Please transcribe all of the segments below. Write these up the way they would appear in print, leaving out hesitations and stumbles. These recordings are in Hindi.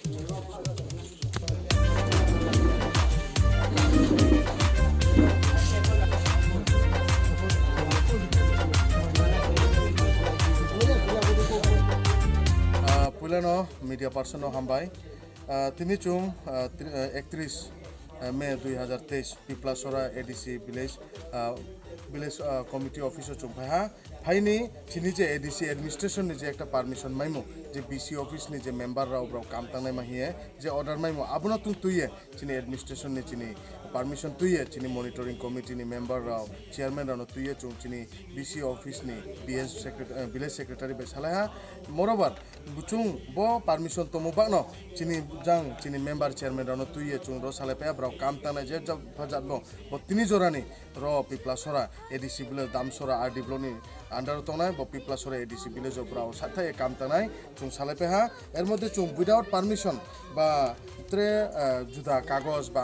पुलानो मीडिया पर्सन हामबाय तिनी चुम 31 मे 2023 पिप्लासरा एडीसी विलेज कमिटी ऑफिस चुम फाहा फाइनी चिनी जे एडीसी एडमिनिस्ट्रेशन नि जे एकटा परमिशन माइमु जे बीसी ऑफिस नि जे मेंबर राव ब्राव काम तांनाय माहिए जे ऑर्डर माइमु आबुना तुम तुये चिनी एडमिनिस्ट्रेशन नि चिनी परमिशन तुये चिनी मॉनिटरिंग कमिटी नि मेंबर राव चेयरमैन राव तुये चुम चिनी बीसी ऑफिस नि बीएस सेक्रेटरी विलेज सेक्रेटरी बे सालाहा मोरोबर बुचुं बो परमिशन तो मुबानो चिनी जांग चिनी मेंबर चेयरमैन राव तुये चुं रो साले पे ब्राव काम तांनाय जे जब फजात बो तिनी जोरानि रो पिप्लासरा एडीसी विलेज दामसरा आरडी ब्लनि अंडर तंनाय बो पिप्लासरा एडीसी विलेज ब्राव साथाय काम तांनाय चुं साले पे हा एर मध्य चुं विदाउट परमिशन बा त्रे जुदा कागज बा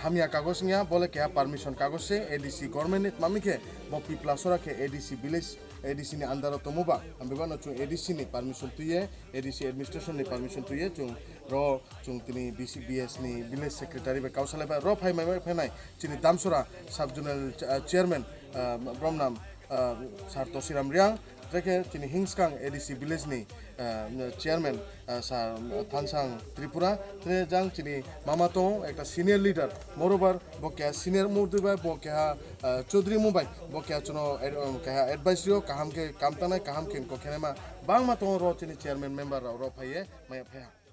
हामिया कागज निया बोले क्या परमिशन कागज से एडीसी गवर्नमेंट मामी के बो पिप्लासरा के एडीसी विलेज एडीसी नि अंडर तो मुबा हम बेबानो चुं एडीसी नि परमिशन तुये एडीसी एडमिनिस्ट्रेशन नि परमिशन तुये चुं रो चुं तिनी बीसीबीएस नि विलेज सेक्रेटरी बे काउसाले बा रो फाइ माइ फाइनाय चिनी दामसरा सब जोनल चेयरमैन ब्रमनाम सार तोसिराम रियांग जेके चिनी हिंसकां एडीसी विलेज नि चेयरमैन सार थानसांग त्रिपुरा ते जांग चिनी मामातो एकटा सीनियर लीडर मोरोबर बक्या सीनियर मुदुबा बक्या चौधरी मुबाई बक्या चुनो कहा एडवाइस रियो काहाम के काम तानाय काहाम के को खेनेमा बांग मातो रो चिनी चेयरमैन मेंबर रो फाइए माय फाया